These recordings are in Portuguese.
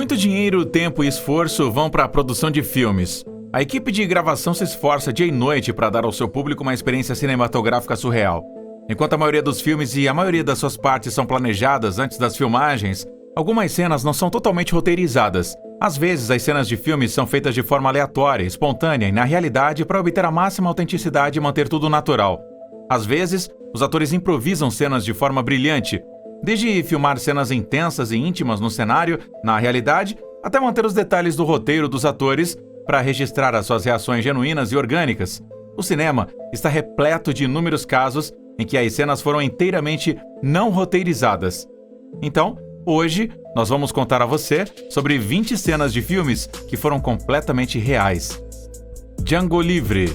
Muito dinheiro, tempo e esforço vão para a produção de filmes. A equipe de gravação se esforça dia e noite para dar ao seu público uma experiência cinematográfica surreal. Enquanto a maioria dos filmes e a maioria das suas partes são planejadas antes das filmagens, algumas cenas não são totalmente roteirizadas. Às vezes, as cenas de filmes são feitas de forma aleatória, espontânea e na realidade para obter a máxima autenticidade e manter tudo natural. Às vezes, os atores improvisam cenas de forma brilhante, desde filmar cenas intensas e íntimas no cenário, na realidade, até manter os detalhes do roteiro dos atores para registrar as suas reações genuínas e orgânicas. O cinema está repleto de inúmeros casos em que as cenas foram inteiramente não roteirizadas. Então, hoje, nós vamos contar a você sobre 20 cenas de filmes que foram completamente reais. Django Livre.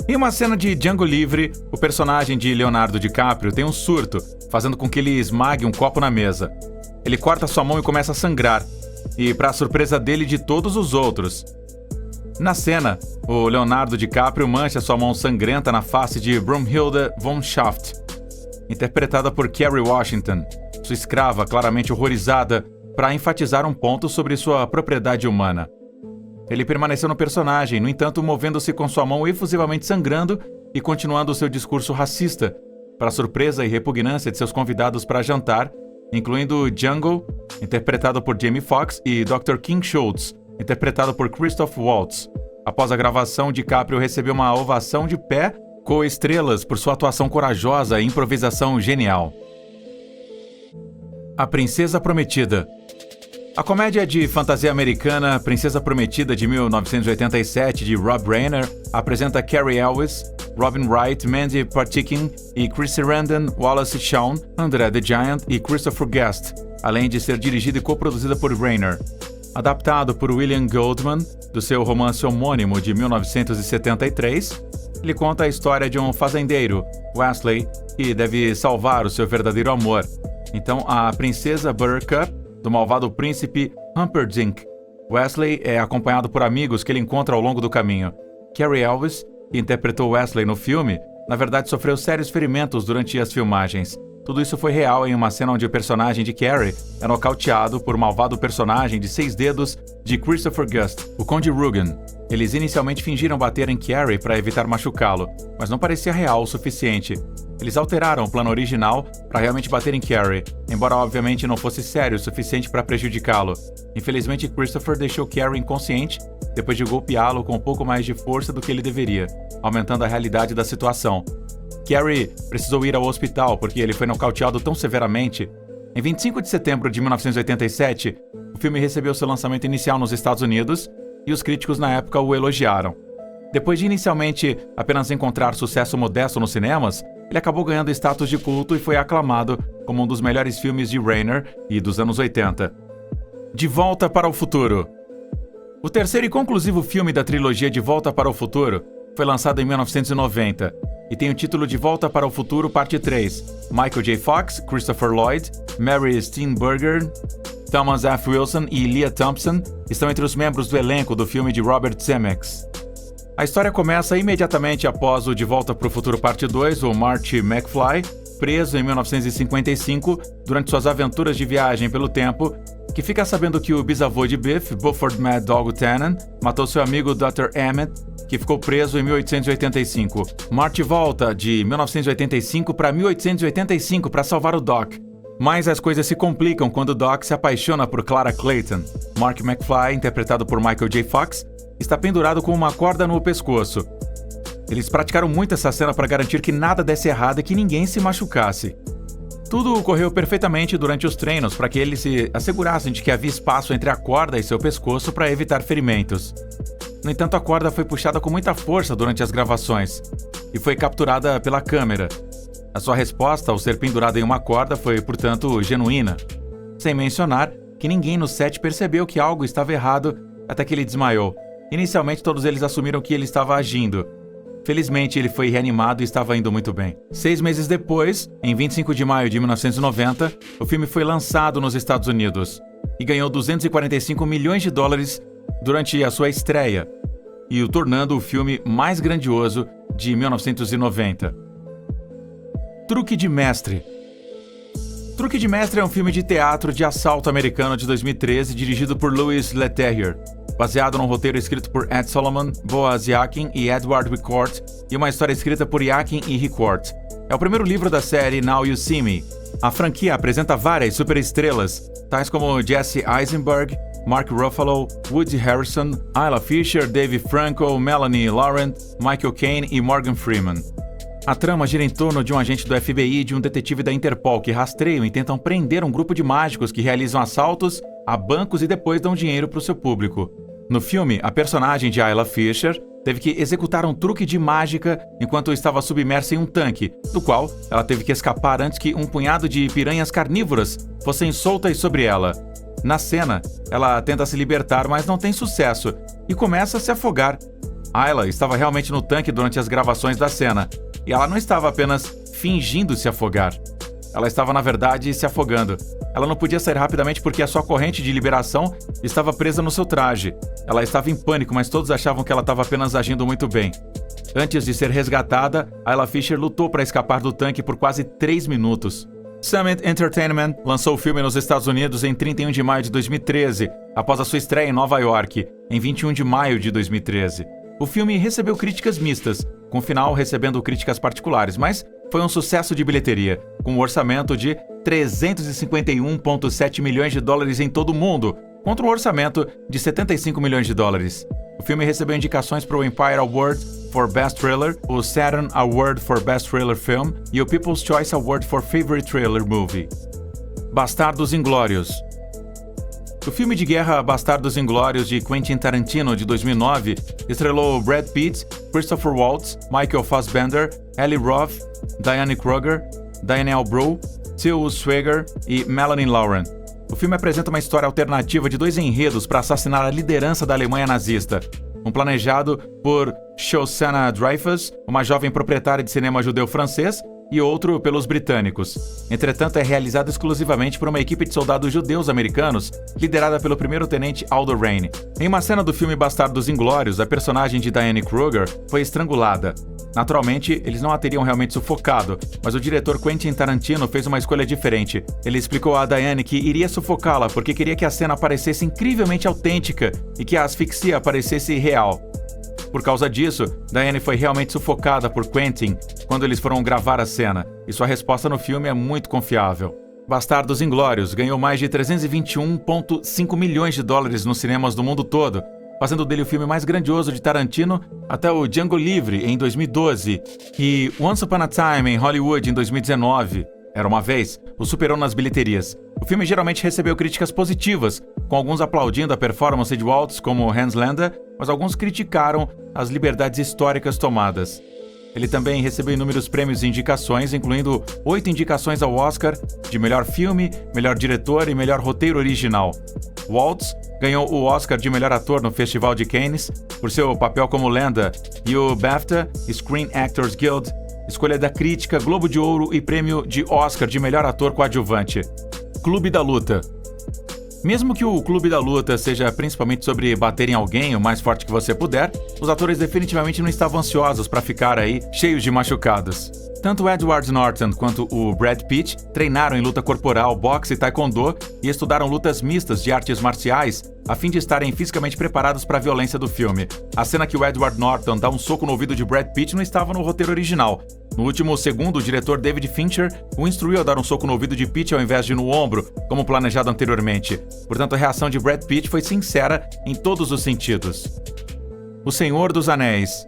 Em uma cena de Django Livre, o personagem de Leonardo DiCaprio tem um surto, fazendo com que ele esmague um copo na mesa. Ele corta sua mão e começa a sangrar, e para a surpresa dele e de todos os outros. Na cena, o Leonardo DiCaprio mancha sua mão sangrenta na face de Brunhilde von Schaft, interpretada por Kerry Washington, sua escrava claramente horrorizada, para enfatizar um ponto sobre sua propriedade humana. Ele permaneceu no personagem, no entanto, movendo-se com sua mão efusivamente sangrando e continuando seu discurso racista, para a surpresa e repugnância de seus convidados para jantar, incluindo Django, interpretado por Jamie Foxx, e Dr. King Schultz, interpretado por Christoph Waltz. Após a gravação, DiCaprio recebeu uma ovação de pé com estrelas por sua atuação corajosa e improvisação genial. A Princesa Prometida. A comédia de fantasia americana Princesa Prometida de 1987 de Rob Reiner apresenta Cary Elwes, Robin Wright, Mandy Patinkin e Chris Sarandon, Wallace Shawn, Andre the Giant e Christopher Guest, além de ser dirigida e coproduzida por Reiner. Adaptado por William Goldman, do seu romance homônimo de 1973, ele conta a história de um fazendeiro, Wesley, que deve salvar o seu verdadeiro amor. Então, a princesa Buttercup, do malvado príncipe Humperdinck. Wesley é acompanhado por amigos que ele encontra ao longo do caminho. Cary Elwes, que interpretou Wesley no filme, na verdade sofreu sérios ferimentos durante as filmagens. Tudo isso foi real em uma cena onde o personagem de Cary é nocauteado por um malvado personagem de 6 dedos de Christopher Guest, o Conde Rugen. Eles inicialmente fingiram bater em Cary para evitar machucá-lo, mas não parecia real o suficiente. Eles alteraram o plano original para realmente bater em Cary, embora obviamente não fosse sério o suficiente para prejudicá-lo. Infelizmente, Christopher deixou Cary inconsciente depois de golpeá-lo com um pouco mais de força do que ele deveria, aumentando a realidade da situação. Cary precisou ir ao hospital porque ele foi nocauteado tão severamente. Em 25 de setembro de 1987, o filme recebeu seu lançamento inicial nos Estados Unidos e os críticos na época o elogiaram. Depois de inicialmente apenas encontrar sucesso modesto nos cinemas, ele acabou ganhando status de culto e foi aclamado como um dos melhores filmes de Reiner e dos anos 80. De Volta para o Futuro. O terceiro e conclusivo filme da trilogia De Volta para o Futuro foi lançado em 1990 e tem o título De Volta para o Futuro Parte 3. Michael J. Fox, Christopher Lloyd, Mary Steenburgen, Thomas F. Wilson e Leah Thompson estão entre os membros do elenco do filme de Robert Zemeckis. A história começa imediatamente após o De Volta para o Futuro Parte 2, o Marty McFly, preso em 1955 durante suas aventuras de viagem pelo tempo, que fica sabendo que o bisavô de Biff, Buford Mad Dog Tannen, matou seu amigo Dr. Emmett, que ficou preso em 1885. Marty volta de 1985 para 1885 para salvar o Doc. Mas as coisas se complicam quando Doc se apaixona por Clara Clayton. Mark McFly, interpretado por Michael J. Fox, está pendurado com uma corda no pescoço. Eles praticaram muito essa cena para garantir que nada desse errado e que ninguém se machucasse. Tudo ocorreu perfeitamente durante os treinos para que eles se assegurassem de que havia espaço entre a corda e seu pescoço para evitar ferimentos. No entanto, a corda foi puxada com muita força durante as gravações e foi capturada pela câmera. A sua resposta ao ser pendurado em uma corda foi, portanto, genuína. Sem mencionar que ninguém no set percebeu que algo estava errado até que ele desmaiou. Inicialmente, todos eles assumiram que ele estava agindo. Felizmente, ele foi reanimado e estava indo muito bem. 6 meses depois, em 25 de maio de 1990, o filme foi lançado nos Estados Unidos e ganhou 245 milhões de dólares durante a sua estreia, e o tornando o filme mais grandioso de 1990. Truque de Mestre. Truque de Mestre é um filme de teatro de assalto americano de 2013, dirigido por Louis Leterrier, baseado num roteiro escrito por Ed Solomon, Boaz Yakin e Edward Ricord, e uma história escrita por Yakin e Ricord. É o primeiro livro da série Now You See Me. A franquia apresenta várias superestrelas, tais como Jesse Eisenberg, Mark Ruffalo, Woody Harrelson, Isla Fisher, Dave Franco, Melanie Laurent, Michael Caine e Morgan Freeman. A trama gira em torno de um agente do FBI e de um detetive da Interpol que rastreiam e tentam prender um grupo de mágicos que realizam assaltos a bancos e depois dão dinheiro para o seu público. No filme, a personagem de Isla Fisher teve que executar um truque de mágica enquanto estava submersa em um tanque, do qual ela teve que escapar antes que um punhado de piranhas carnívoras fossem soltas sobre ela. Na cena, ela tenta se libertar, mas não tem sucesso e começa a se afogar. Isla estava realmente no tanque durante as gravações da cena, e ela não estava apenas fingindo se afogar. Ela estava, na verdade, se afogando. Ela não podia sair rapidamente porque a sua corrente de liberação estava presa no seu traje. Ela estava em pânico, mas todos achavam que ela estava apenas agindo muito bem. Antes de ser resgatada, Isla Fisher lutou para escapar do tanque por quase 3 minutos. Summit Entertainment lançou o filme nos Estados Unidos em 31 de maio de 2013, após a sua estreia em Nova York, em 21 de maio de 2013. O filme recebeu críticas mistas, com o final recebendo críticas particulares, mas foi um sucesso de bilheteria, com um orçamento de 351,7 milhões de dólares em todo o mundo, contra um orçamento de 75 milhões de dólares. O filme recebeu indicações para o Empire Award for Best Thriller, o Saturn Award for Best Thriller Film e o People's Choice Award for Favorite Thriller Movie. Bastardos Inglórios. O filme de guerra Bastardos Inglórios de Quentin Tarantino, de 2009, estrelou Brad Pitt, Christopher Waltz, Michael Fassbender, Eli Roth, Diane Kruger, Daniel Bru, Till Schweiger e Melanie Laurent. O filme apresenta uma história alternativa de 2 enredos para assassinar a liderança da Alemanha nazista. Um planejado por Shosanna Dreyfus, uma jovem proprietária de cinema judeu-francês, e outro pelos britânicos. Entretanto, é realizado exclusivamente por uma equipe de soldados judeus americanos, liderada pelo primeiro-tenente Aldo Raine. Em uma cena do filme Bastardos Inglórios, a personagem de Diane Kruger foi estrangulada. Naturalmente, eles não a teriam realmente sufocado, mas o diretor Quentin Tarantino fez uma escolha diferente. Ele explicou a Diane que iria sufocá-la porque queria que a cena parecesse incrivelmente autêntica e que a asfixia parecesse real. Por causa disso, Diane foi realmente sufocada por Quentin quando eles foram gravar a cena, e sua resposta no filme é muito confiável. Bastardos Inglórios ganhou mais de 321,5 milhões de dólares nos cinemas do mundo todo, fazendo dele o filme mais grandioso de Tarantino até o Django Livre, em 2012, e Once Upon a Time em Hollywood, em 2019. Era uma vez, o superou nas bilheterias. O filme geralmente recebeu críticas positivas, com alguns aplaudindo a performance de Waltz como Hans Landa, mas alguns criticaram as liberdades históricas tomadas. Ele também recebeu inúmeros prêmios e indicações, incluindo 8 indicações ao Oscar de melhor filme, melhor diretor e melhor roteiro original. Waltz ganhou o Oscar de melhor ator no Festival de Cannes por seu papel como Landa e o BAFTA Screen Actors Guild, escolha da crítica, Globo de Ouro e prêmio de Oscar de melhor ator coadjuvante. Clube da Luta. Mesmo que o Clube da Luta seja principalmente sobre bater em alguém o mais forte que você puder, os atores definitivamente não estavam ansiosos para ficar aí cheios de machucados. Tanto Edward Norton quanto o Brad Pitt treinaram em luta corporal, boxe e taekwondo e estudaram lutas mistas de artes marciais a fim de estarem fisicamente preparados para a violência do filme. A cena que o Edward Norton dá um soco no ouvido de Brad Pitt não estava no roteiro original. No último segundo, o diretor David Fincher o instruiu a dar um soco no ouvido de Pitt ao invés de no ombro, como planejado anteriormente. Portanto, a reação de Brad Pitt foi sincera em todos os sentidos. O Senhor dos Anéis.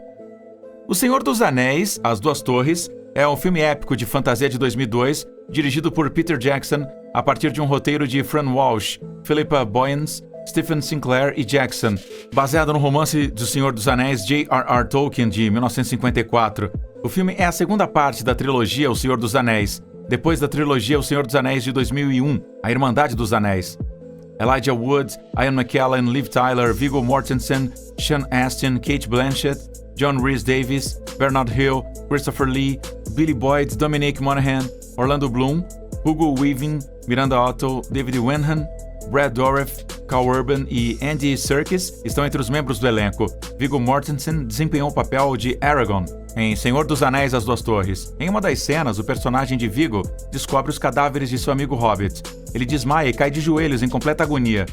O Senhor dos Anéis, As Duas Torres, é um filme épico de fantasia de 2002, dirigido por Peter Jackson, a partir de um roteiro de Fran Walsh, Philippa Boyens, Stephen Sinclair e Jackson, baseado no romance do Senhor dos Anéis J.R.R. Tolkien, de 1954. O filme é a segunda parte da trilogia O Senhor dos Anéis, depois da trilogia O Senhor dos Anéis de 2001, A Irmandade dos Anéis. Elijah Wood, Ian McKellen, Liv Tyler, Viggo Mortensen, Sean Astin, Cate Blanchett, John Rhys-Davies, Bernard Hill, Christopher Lee, Billy Boyd, Dominic Monaghan, Orlando Bloom, Hugo Weaving, Miranda Otto, David Wenham, Brad Dourif, Carl Urban e Andy Serkis estão entre os membros do elenco. Viggo Mortensen desempenhou o papel de Aragorn em Senhor dos Anéis As Duas Torres. Em uma das cenas, o personagem de Viggo descobre os cadáveres de seu amigo Hobbit. Ele desmaia e cai de joelhos em completa agonia.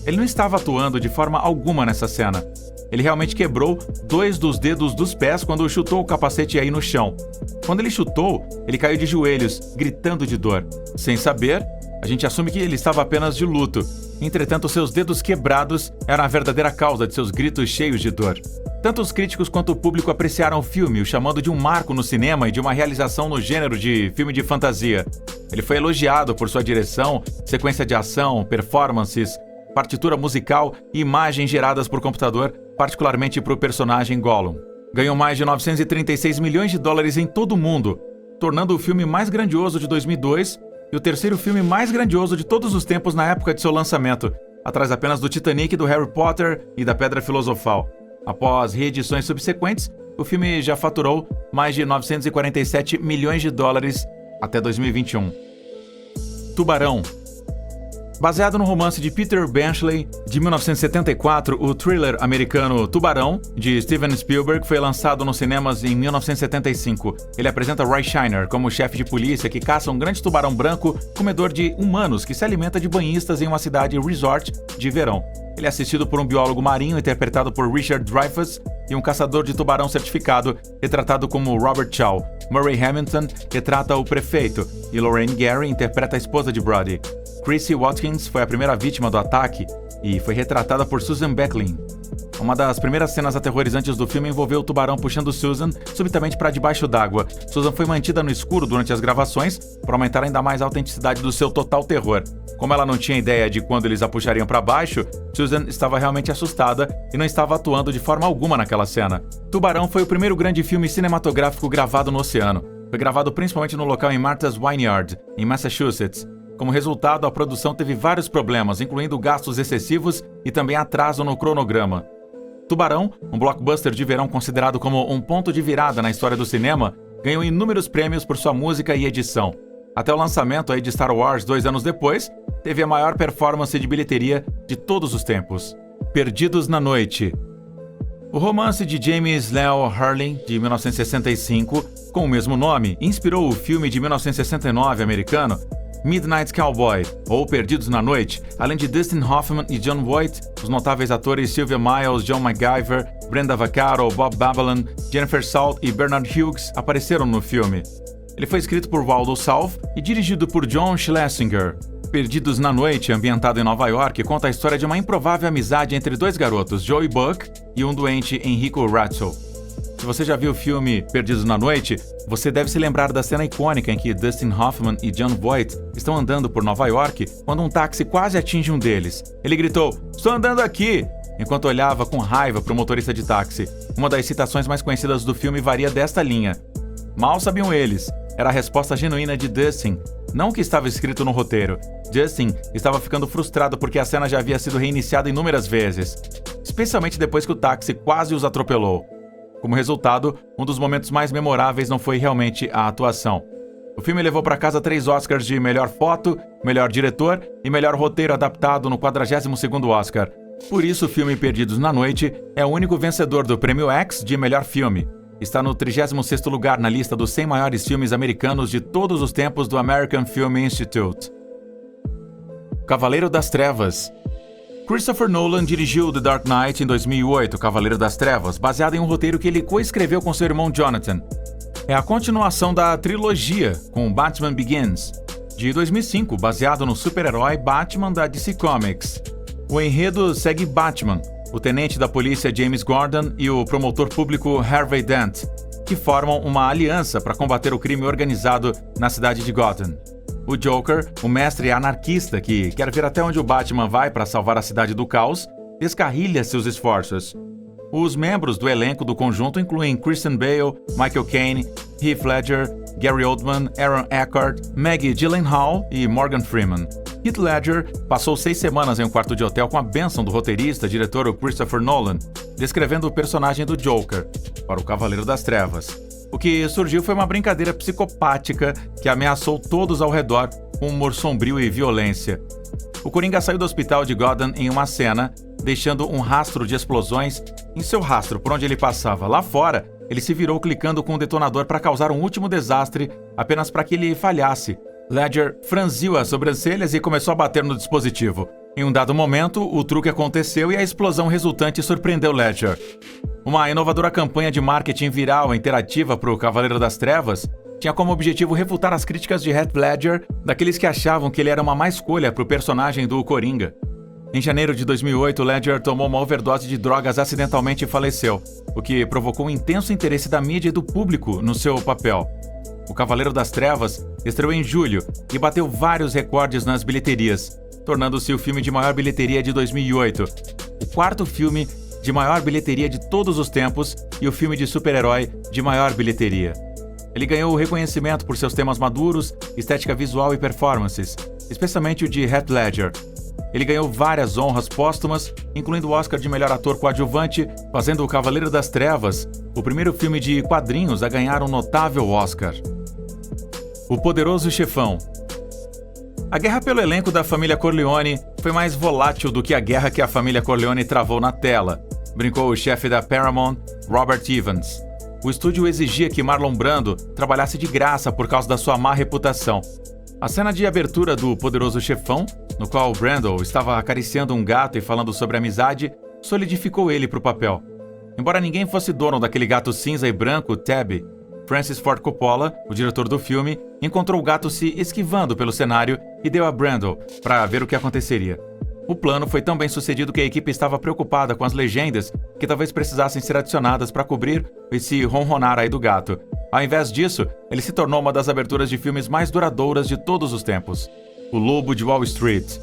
Ele não estava atuando de forma alguma nessa cena. Ele realmente quebrou 2 dos dedos dos pés quando chutou o capacete aí no chão. Quando ele chutou, ele caiu de joelhos, gritando de dor. Sem saber, a gente assume que ele estava apenas de luto. Entretanto, seus dedos quebrados eram a verdadeira causa de seus gritos cheios de dor. Tanto os críticos quanto o público apreciaram o filme, o chamando de um marco no cinema e de uma realização no gênero de filme de fantasia. Ele foi elogiado por sua direção, sequência de ação, performances, partitura musical e imagens geradas por computador, particularmente para o personagem Gollum. Ganhou mais de 936 milhões de dólares em todo o mundo, tornando o filme mais grandioso de 2002 e o terceiro filme mais grandioso de todos os tempos na época de seu lançamento, atrás apenas do Titanic, do Harry Potter e da Pedra Filosofal. Após reedições subsequentes, o filme já faturou mais de 947 milhões de dólares até 2021. Tubarão. Baseado no romance de Peter Benchley, de 1974, o thriller americano Tubarão, de Steven Spielberg, foi lançado nos cinemas em 1975. Ele apresenta Roy Scheider como chefe de polícia que caça um grande tubarão branco, comedor de humanos, que se alimenta de banhistas em uma cidade resort de verão. Ele é assistido por um biólogo marinho, interpretado por Richard Dreyfuss, e um caçador de tubarão certificado, retratado como Robert Shaw. Murray Hamilton retrata o prefeito, e Lorraine Gary interpreta a esposa de Brody. Chrissy Watkins foi a primeira vítima do ataque e foi retratada por Susan Becklin. Uma das primeiras cenas aterrorizantes do filme envolveu o tubarão puxando Susan subitamente para debaixo d'água. Susan foi mantida no escuro durante as gravações para aumentar ainda mais a autenticidade do seu total terror. Como ela não tinha ideia de quando eles a puxariam para baixo, Susan estava realmente assustada e não estava atuando de forma alguma naquela cena. Tubarão foi o primeiro grande filme cinematográfico gravado no oceano. Foi gravado principalmente no local em Martha's Vineyard, em Massachusetts. Como resultado, a produção teve vários problemas, incluindo gastos excessivos e também atraso no cronograma. Tubarão, um blockbuster de verão considerado como um ponto de virada na história do cinema, ganhou inúmeros prêmios por sua música e edição. Até o lançamento aí de Star Wars 2 anos depois, teve a maior performance de bilheteria de todos os tempos. Perdidos na Noite. O romance de James Leo Harley, de 1965, com o mesmo nome, inspirou o filme de 1969 americano Midnight Cowboy, ou Perdidos na Noite, além de Dustin Hoffman e Jon Voight, os notáveis atores Sylvia Miles, John MacGyver, Brenda Vaccaro, Bob Bavalan, Jennifer Salt e Bernard Hughes apareceram no filme. Ele foi escrito por Waldo South e dirigido por John Schlesinger. Perdidos na Noite, ambientado em Nova York, conta a história de uma improvável amizade entre 2 garotos, Joey Buck e um doente Enrico Ratzel. Se você já viu o filme Perdidos na Noite, você deve se lembrar da cena icônica em que Dustin Hoffman e Jon Voight estão andando por Nova York quando um táxi quase atinge um deles. Ele gritou, "Estou andando aqui!", enquanto olhava com raiva para o motorista de táxi. Uma das citações mais conhecidas do filme varia desta linha. Mal sabiam eles, era a resposta genuína de Dustin, não o que estava escrito no roteiro. Dustin estava ficando frustrado porque a cena já havia sido reiniciada inúmeras vezes, especialmente depois que o táxi quase os atropelou. Como resultado, um dos momentos mais memoráveis não foi realmente a atuação. O filme levou para casa 3 Oscars de melhor foto, melhor diretor e melhor roteiro adaptado no 42º Oscar. Por isso, o filme Perdidos na Noite é o único vencedor do Prêmio X de melhor filme. Está no 36º lugar na lista dos 100 maiores filmes americanos de todos os tempos do American Film Institute. Cavaleiro das Trevas. Christopher Nolan dirigiu The Dark Knight em 2008, Cavaleiro das Trevas, baseado em um roteiro que ele coescreveu com seu irmão Jonathan. É a continuação da trilogia, com Batman Begins, de 2005, baseado no super-herói Batman da DC Comics. O enredo segue Batman, o tenente da polícia James Gordon e o promotor público Harvey Dent, que formam uma aliança para combater o crime organizado na cidade de Gotham. O Joker, o mestre anarquista que quer ver até onde o Batman vai para salvar a cidade do caos, descarrilha seus esforços. Os membros do elenco do conjunto incluem Christian Bale, Michael Caine, Heath Ledger, Gary Oldman, Aaron Eckhart, Maggie Gyllenhaal e Morgan Freeman. Heath Ledger passou 6 semanas em um quarto de hotel com a bênção do roteirista e diretor Christopher Nolan, descrevendo o personagem do Joker para o Cavaleiro das Trevas. O que surgiu foi uma brincadeira psicopática que ameaçou todos ao redor com humor sombrio e violência. O Coringa saiu do hospital de Gotham em uma cena, deixando um rastro de explosões em seu rastro por onde ele passava. Lá fora, ele se virou clicando com o detonador para causar um último desastre, apenas para que ele falhasse. Ledger franziu as sobrancelhas e começou a bater no dispositivo. Em um dado momento, o truque aconteceu e a explosão resultante surpreendeu Ledger. Uma inovadora campanha de marketing viral interativa para o Cavaleiro das Trevas tinha como objetivo refutar as críticas de Heath Ledger daqueles que achavam que ele era uma má escolha para o personagem do Coringa. Em janeiro de 2008, Ledger tomou uma overdose de drogas acidentalmente e faleceu, o que provocou um intenso interesse da mídia e do público no seu papel. O Cavaleiro das Trevas estreou em julho e bateu vários recordes nas bilheterias, tornando-se o filme de maior bilheteria de 2008, o quarto filme de maior bilheteria de todos os tempos e o filme de super-herói de maior bilheteria. Ele ganhou o reconhecimento por seus temas maduros, estética visual e performances, especialmente o de Heath Ledger. Ele ganhou várias honras póstumas, incluindo o Oscar de melhor ator coadjuvante, fazendo O Cavaleiro das Trevas o primeiro filme de quadrinhos a ganhar um notável Oscar. O Poderoso Chefão. A guerra pelo elenco da família Corleone foi mais volátil do que a guerra que a família Corleone travou na tela, brincou o chefe da Paramount, Robert Evans. O estúdio exigia que Marlon Brando trabalhasse de graça por causa da sua má reputação. A cena de abertura do Poderoso Chefão, no qual Brando estava acariciando um gato e falando sobre amizade, solidificou ele para o papel. Embora ninguém fosse dono daquele gato cinza e branco, Tabby, Francis Ford Coppola, o diretor do filme, encontrou o gato se esquivando pelo cenário e deu a Brando para ver o que aconteceria. O plano foi tão bem sucedido que a equipe estava preocupada com as legendas que talvez precisassem ser adicionadas para cobrir esse ronronar aí do gato. Ao invés disso, ele se tornou uma das aberturas de filmes mais duradouras de todos os tempos. O Lobo de Wall Street.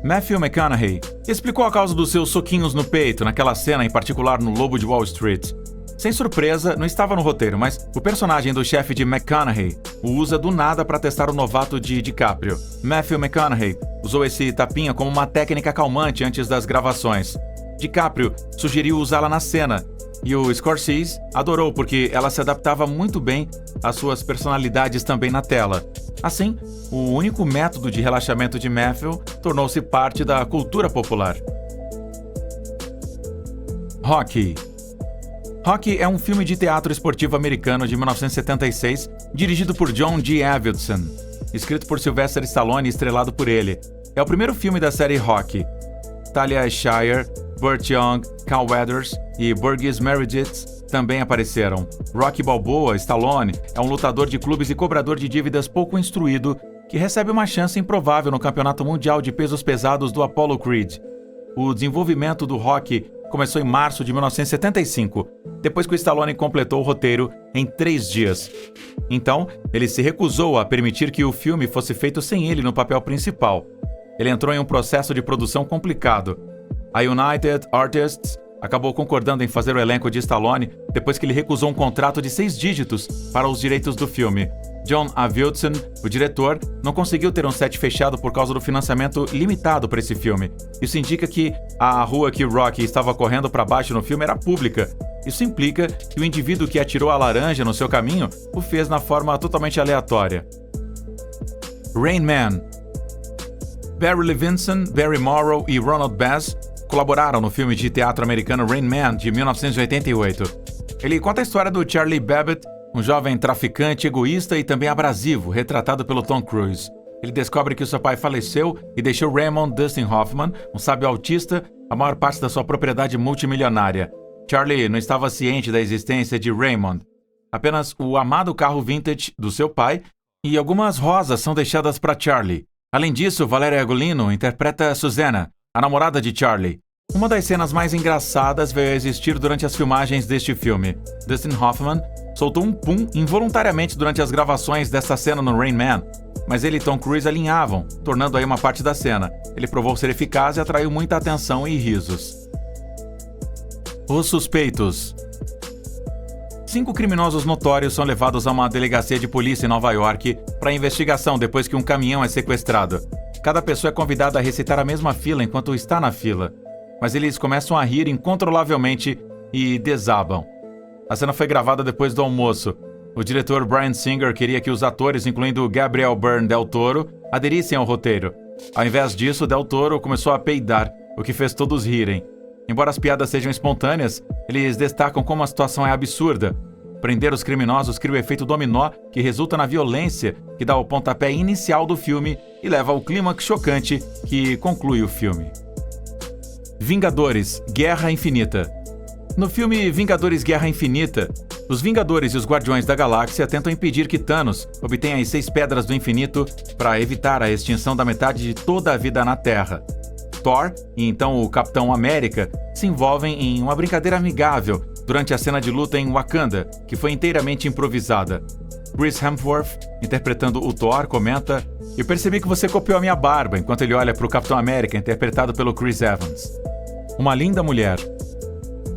Matthew McConaughey explicou a causa dos seus soquinhos no peito naquela cena, em particular no Lobo de Wall Street. Sem surpresa, não estava no roteiro, mas o personagem do chefe de McConaughey o usa do nada para testar o novato de DiCaprio. Matthew McConaughey usou esse tapinha como uma técnica calmante antes das gravações. DiCaprio sugeriu usá-la na cena, e o Scorsese adorou porque ela se adaptava muito bem às suas personalidades também na tela. Assim, o único método de relaxamento de Matthew tornou-se parte da cultura popular. Rocky. Rocky é um filme de teatro esportivo americano de 1976, dirigido por John G. Avildsen, escrito por Sylvester Stallone e estrelado por ele. É o primeiro filme da série Rocky. Talia Shire, Burt Young, Carl Weathers e Burgess Meredith também apareceram. Rocky Balboa, Stallone, é um lutador de clubes e cobrador de dívidas pouco instruído que recebe uma chance improvável no Campeonato Mundial de Pesos Pesados do Apollo Creed. O desenvolvimento do Rocky começou em março de 1975, depois que o Stallone completou o roteiro em 3 dias. Então, ele se recusou a permitir que o filme fosse feito sem ele no papel principal. Ele entrou em um processo de produção complicado. A United Artists acabou concordando em fazer o elenco de Stallone depois que ele recusou um contrato de 6 dígitos para os direitos do filme. John Avildsen, o diretor, não conseguiu ter um set fechado por causa do financiamento limitado para esse filme. Isso indica que a rua que Rocky estava correndo para baixo no filme era pública. Isso implica que o indivíduo que atirou a laranja no seu caminho o fez na forma totalmente aleatória. Rain Man. Barry Levinson, Barry Morrow e Ronald Bass colaboraram no filme de teatro americano Rain Man, de 1988. Ele conta a história do Charlie Babbitt, um jovem traficante egoísta e também abrasivo, retratado pelo Tom Cruise. Ele descobre que o seu pai faleceu e deixou Raymond Dustin Hoffman, um sábio autista, a maior parte da sua propriedade multimilionária. Charlie não estava ciente da existência de Raymond. Apenas o amado carro vintage do seu pai e algumas rosas são deixadas para Charlie. Além disso, Valeria Golino interpreta Susanna, a namorada de Charlie. Uma das cenas mais engraçadas veio a existir durante as filmagens deste filme. Dustin Hoffman soltou um pum involuntariamente durante as gravações desta cena no Rain Man, mas ele e Tom Cruise alinhavam, tornando aí uma parte da cena. Ele provou ser eficaz e atraiu muita atenção e risos. Os suspeitos. 5 criminosos notórios são levados a uma delegacia de polícia em Nova York para investigação depois que um caminhão é sequestrado. Cada pessoa é convidada a recitar a mesma fila enquanto está na fila, mas eles começam a rir incontrolavelmente e desabam. A cena foi gravada depois do almoço. O diretor Bryan Singer queria que os atores, incluindo Gabriel Byrne Del Toro, aderissem ao roteiro. Ao invés disso, Del Toro começou a peidar, o que fez todos rirem. Embora as piadas sejam espontâneas, eles destacam como a situação é absurda. Prender os criminosos cria o efeito dominó que resulta na violência, que dá o pontapé inicial do filme e leva ao clímax chocante que conclui o filme. Vingadores: Guerra Infinita. No filme Vingadores: Guerra Infinita, os Vingadores e os Guardiões da Galáxia tentam impedir que Thanos obtenha as 6 Pedras do Infinito para evitar a extinção da metade de toda a vida na Terra. Thor e então o Capitão América se envolvem em uma brincadeira amigável durante a cena de luta em Wakanda, que foi inteiramente improvisada. Chris Hemsworth, interpretando o Thor, comenta: "Eu percebi que você copiou a minha barba", enquanto ele olha para o Capitão América, interpretado pelo Chris Evans. Uma Linda Mulher.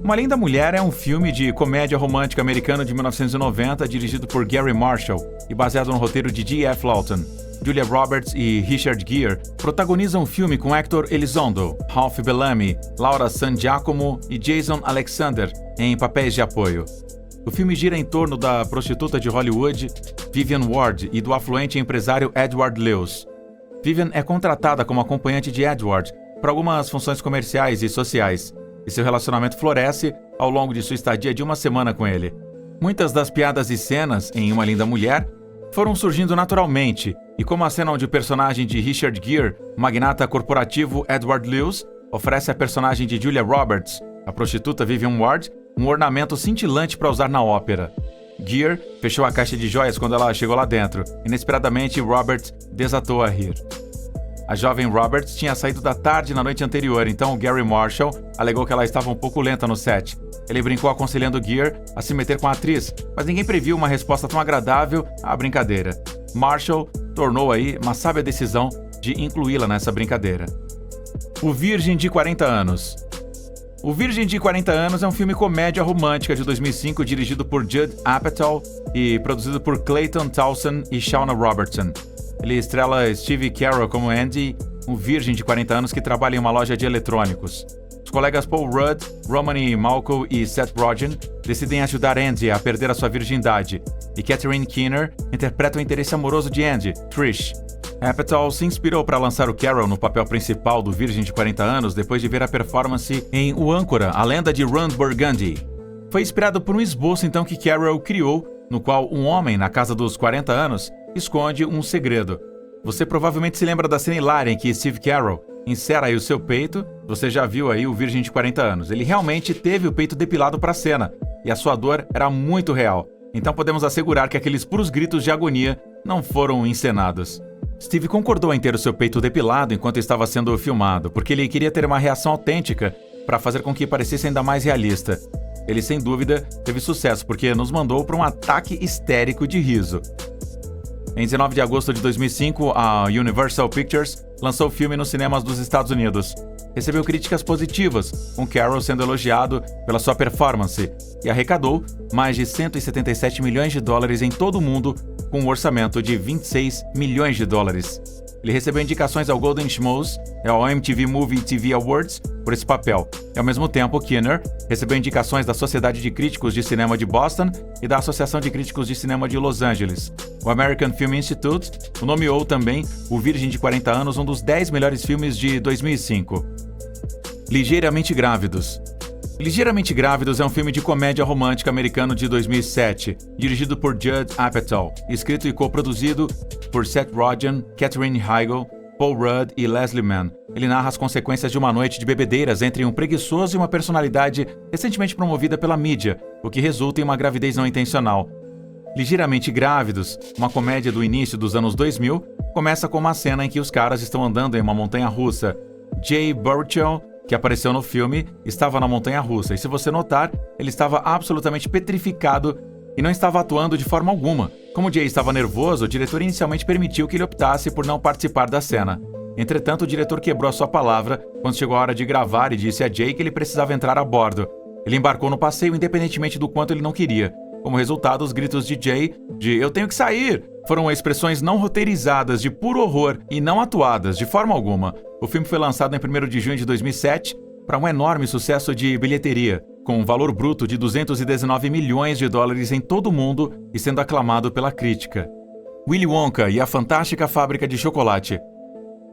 Uma Linda Mulher é um filme de comédia romântica americano de 1990, dirigido por Gary Marshall e baseado no roteiro de G.F. Lawton. Julia Roberts e Richard Gere protagonizam o filme com Hector Elizondo, Ralph Bellamy, Laura San Giacomo e Jason Alexander em papéis de apoio. O filme gira em torno da prostituta de Hollywood, Vivian Ward, e do afluente empresário Edward Lewis. Vivian é contratada como acompanhante de Edward para algumas funções comerciais e sociais, e seu relacionamento floresce ao longo de sua estadia de uma semana com ele. Muitas das piadas e cenas em Uma Linda Mulher foram surgindo naturalmente, e como a cena onde o personagem de Richard Gere, o magnata corporativo Edward Lewis, oferece à personagem de Julia Roberts, a prostituta Vivian Ward, um ornamento cintilante para usar na ópera. Gere fechou a caixa de joias quando ela chegou lá dentro. Inesperadamente, Roberts desatou a rir. A jovem Roberts tinha saído da tarde na noite anterior, então Gary Marshall alegou que ela estava um pouco lenta no set. Ele brincou aconselhando Gere a se meter com a atriz, mas ninguém previu uma resposta tão agradável à brincadeira. Marshall tornou aí uma sábia decisão de incluí-la nessa brincadeira. O Virgem de 40 Anos. O Virgem de 40 Anos é um filme comédia romântica de 2005 dirigido por Judd Apatow e produzido por Clayton Townsend e Shauna Robertson. Ele estrela Steve Carell como Andy, um virgem de 40 anos que trabalha em uma loja de eletrônicos. Os colegas Paul Rudd, Romany Malco e Seth Rogen decidem ajudar Andy a perder a sua virgindade, e Catherine Keener interpreta o interesse amoroso de Andy, Trish. Apatow se inspirou para lançar o Carell no papel principal do Virgem de 40 anos depois de ver a performance em O Âncora, a lenda de Ron Burgundy. Foi inspirado por um esboço então que Carell criou, no qual um homem na casa dos 40 anos esconde um segredo. Você provavelmente se lembra da cena hilária em que Steve Carell insera aí o seu peito. Você já viu aí o Virgem de 40 anos. Ele realmente teve o peito depilado para a cena, e a sua dor era muito real. Então podemos assegurar que aqueles puros gritos de agonia não foram encenados. Steve concordou em ter o seu peito depilado enquanto estava sendo filmado, porque ele queria ter uma reação autêntica para fazer com que parecesse ainda mais realista. Ele, sem dúvida, teve sucesso porque nos mandou para um ataque histérico de riso. Em 19 de agosto de 2005, a Universal Pictures lançou o filme nos cinemas dos Estados Unidos. Recebeu críticas positivas, com Carell sendo elogiado pela sua performance, e arrecadou mais de 177 milhões de dólares em todo o mundo, com um orçamento de 26 milhões de dólares. Ele recebeu indicações ao Golden Schmoes e ao MTV Movie TV Awards por esse papel. E ao mesmo tempo, Keener recebeu indicações da Sociedade de Críticos de Cinema de Boston e da Associação de Críticos de Cinema de Los Angeles. O American Film Institute o nomeou também O Virgem de 40 Anos um dos 10 melhores filmes de 2005. Ligeiramente Grávidos. Ligeiramente Grávidos é um filme de comédia romântica americano de 2007, dirigido por Judd Apatow, escrito e coproduzido por Seth Rogen, Katherine Heigl, Paul Rudd e Leslie Mann. Ele narra as consequências de uma noite de bebedeiras entre um preguiçoso e uma personalidade recentemente promovida pela mídia, o que resulta em uma gravidez não intencional. Ligeiramente Grávidos, uma comédia do início dos anos 2000, começa com uma cena em que os caras estão andando em uma montanha-russa. Jay Baruchel, que apareceu no filme, estava na montanha-russa, e se você notar, ele estava absolutamente petrificado e não estava atuando de forma alguma. Como Jay estava nervoso, o diretor inicialmente permitiu que ele optasse por não participar da cena. Entretanto, o diretor quebrou a sua palavra quando chegou a hora de gravar e disse a Jay que ele precisava entrar a bordo. Ele embarcou no passeio independentemente do quanto ele não queria. Como resultado, os gritos de Jay de "eu tenho que sair" foram expressões não roteirizadas de puro horror e não atuadas de forma alguma. O filme foi lançado em 1º de junho de 2007 para um enorme sucesso de bilheteria, com um valor bruto de 219 milhões de dólares em todo o mundo e sendo aclamado pela crítica. Willy Wonka e a Fantástica Fábrica de Chocolate.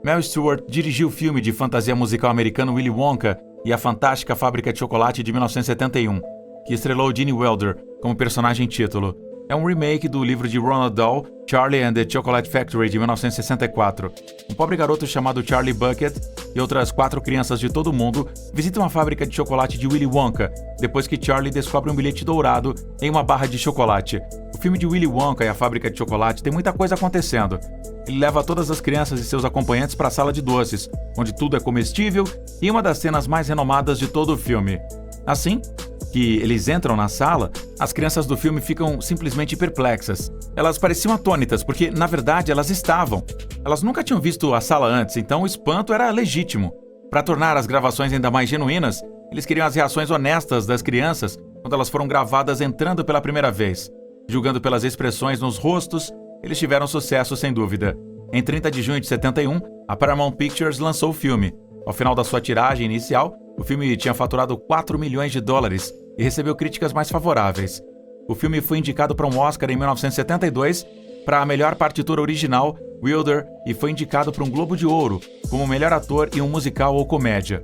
Mel Stewart dirigiu o filme de fantasia musical americano Willy Wonka e a Fantástica Fábrica de Chocolate de 1971, que estrelou Gene Wilder como personagem título. É um remake do livro de Roald Dahl, Charlie and the Chocolate Factory, de 1964. Um pobre garoto chamado Charlie Bucket e outras 4 crianças de todo o mundo visitam a fábrica de chocolate de Willy Wonka, depois que Charlie descobre um bilhete dourado em uma barra de chocolate. O filme de Willy Wonka e a Fábrica de Chocolate tem muita coisa acontecendo. Ele leva todas as crianças e seus acompanhantes para a sala de doces, onde tudo é comestível e uma das cenas mais renomadas de todo o filme. Assim que eles entram na sala, as crianças do filme ficam simplesmente perplexas. Elas pareciam atônitas, porque, na verdade, elas estavam. Elas nunca tinham visto a sala antes, então o espanto era legítimo. Para tornar as gravações ainda mais genuínas, eles queriam as reações honestas das crianças quando elas foram gravadas entrando pela primeira vez. Julgando pelas expressões nos rostos, eles tiveram sucesso sem dúvida. Em 30 de junho de 71, a Paramount Pictures lançou o filme. Ao final da sua tiragem inicial, o filme tinha faturado 4 milhões de dólares e recebeu críticas mais favoráveis. O filme foi indicado para um Oscar em 1972 para a melhor partitura original, Wilder, e foi indicado para um Globo de Ouro como melhor ator em um musical ou comédia.